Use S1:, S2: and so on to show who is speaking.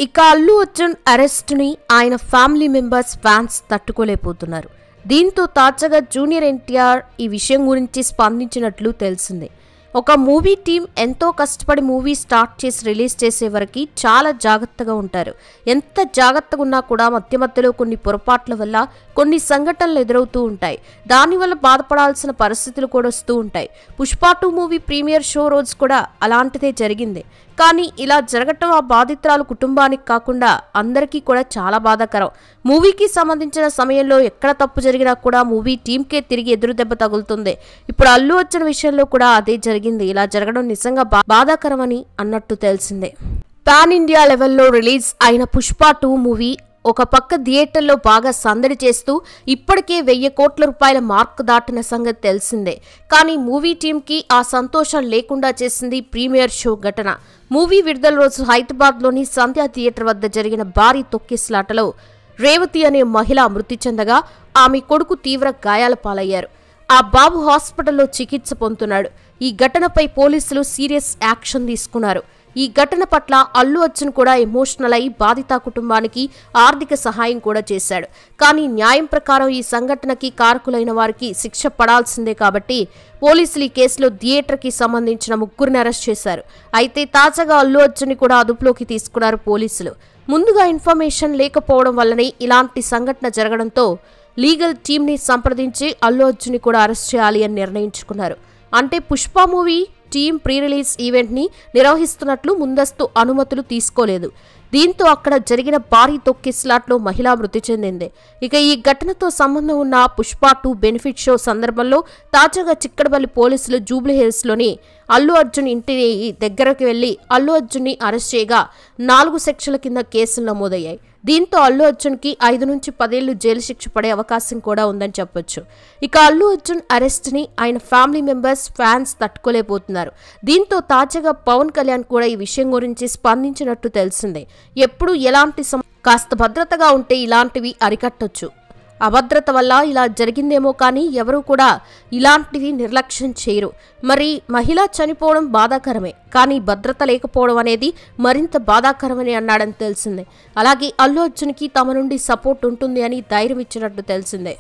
S1: ఇక అల్లు అర్జున్ అరెస్ట్ ని ఆయన ఫ్యామిలీ మెంబర్స్ ఫ్యాన్స్ తట్టుకోలేకపోతున్నారు. దీంతో తాజాగా జూనియర్ ఎన్టీఆర్ ఈ విషయం గురించి స్పందించినట్లు తెలిసింది. ఒక మూవీ టీం ఎంతో కష్టపడి మూవీ స్టార్ట్ చేసి రిలీజ్ చేసే వరకు చాలా జాగ్రత్తగా ఉంటారు. ఎంత జాగ్రత్తగా ఉన్నా కూడా మధ్యలో కొన్ని పొరపాట్ల వల్ల కొన్ని సంఘటనలు ఎదురవుతూ ఉంటాయి. దానివల్ల బాధపడాల్సిన పరిస్థితులు కూడా వస్తూ ఉంటాయి. పుష్ప 2 మూవీ ప్రీమియర్ షో రోజు కూడా అలాంటిదే జరిగింది. కానీ ఇలా జరగటం ఆ బాధితురాలు కుటుంబానికి కాకుండా అందరికీ కూడా చాలా బాధాకరం. మూవీకి సంబంధించిన సమయంలో ఎక్కడ తప్పు జరిగినా కూడా మూవీ టీంకే తిరిగి ఎదురు దెబ్బ తగులుతుంది. ఇప్పుడు అల్లు అర్జున్ విషయంలో కూడా అదే జరిగింది. ఇలా జరగడం నిజంగా బాధాకరమని అన్నట్టు తెలిసిందే. పాన్ ఇండియా లెవెల్లో రిలీజ్ అయిన పుష్ప 2 మూవీ ఒక పక్క థియేటర్లో బాగా సందడి చేస్తూ ఇప్పటికే 1000 కోట్ల రూపాయల మార్క్ దాటిన సంగతి తెలిసిందే. కానీ మూవీ టీంకి ఆ సంతోషం లేకుండా చేసింది ప్రీమియర్ షో ఘటన. మూవీ విడుదల రోజు హైదరాబాద్లోని సంధ్యా థియేటర్ వద్ద జరిగిన భారీ తొక్కిసలాటలో రేవతి అనే మహిళ మృతి చెందగా ఆమె కొడుకు తీవ్ర గాయాల పాలయ్యారు. ఆ బాబు హాస్పిటల్లో చికిత్స పొందుతున్నాడు. ఈ ఘటనపై పోలీసులు సీరియస్ యాక్షన్ తీసుకున్నారు. ఈ ఘటన పట్ల అల్లు అర్జున్ కూడా ఎమోషనల్ అయి బాధిత కుటుంబానికి ఆర్థిక సహాయం కూడా చేశాడు. కానీ న్యాయం ప్రకారం ఈ సంఘటనకి కారకులైన వారికి శిక్ష పడాల్సిందే కాబట్టి పోలీసులు ఈ కేసులో థియేటర్కి సంబంధించిన 3 అరెస్ట్ చేశారు. అయితే తాజాగా అల్లు అర్జున్ కూడా అదుపులోకి తీసుకున్నారు పోలీసులు. ముందుగా ఇన్ఫర్మేషన్ లేకపోవడం వల్లనే ఇలాంటి సంఘటన జరగడంతో లీగల్ టీంని సంప్రదించి అల్లు అర్జున్ కూడా అరెస్ట్ చేయాలి అని నిర్ణయించుకున్నారు. అంటే Pushpa movie team pre release event ని నిర్వహిస్తున్నట్లు ముందస్తు అనుమతులు తీసుకోలేదు. దీంతో అక్కడ జరిగిన భారీ తొక్కిసలాట్లో మహిళ మృతి చెందింది. ఇక ఈ ఘటనతో సంబంధం ఉన్న పుష్ప 2 బెనిఫిట్ షో సందర్భంలో తాజాగా చిక్కడపల్లి పోలీసులు జూబ్లీ హిల్స్ లోని అల్లు అర్జున్ ఇంటి దగ్గరకు వెళ్లి అల్లు అర్జున్ ని అరెస్ట్ చేయగా 4 సెక్షన్ల కింద కేసులు నమోదయ్యాయి. దీంతో అల్లు అర్జున్ కి 5 నుంచి 10 ఏళ్లు జైలు శిక్ష పడే అవకాశం కూడా ఉందని చెప్పొచ్చు. ఇక అల్లు అర్జున్ అరెస్ట్ ని ఆయన ఫ్యామిలీ మెంబర్స్ ఫ్యాన్స్ తట్టుకోలేకపోతున్నారు. దీంతో తాజాగా పవన్ కళ్యాణ్ కూడా ఈ విషయం గురించి స్పందించినట్టు తెలిసిందే. ఎప్పుడు ఎలాంటి కాస్త భద్రతగా ఉంటే ఇలాంటివి అరికట్టొచ్చు. అభద్రత వల్ల ఇలా జరిగిందేమో కానీ ఎవరూ కూడా ఇలాంటివి నిర్లక్ష్యం చేయరు. మరి మహిళ చనిపోవడం బాధాకరమే, కానీ భద్రత లేకపోవడం అనేది మరింత బాధాకరమని అన్నాడని తెలిసిందే. అలాగే అల్లు అర్జున్కి తమ నుండి సపోర్ట్ ఉంటుంది అని ధైర్యం ఇచ్చినట్టు తెలిసిందే.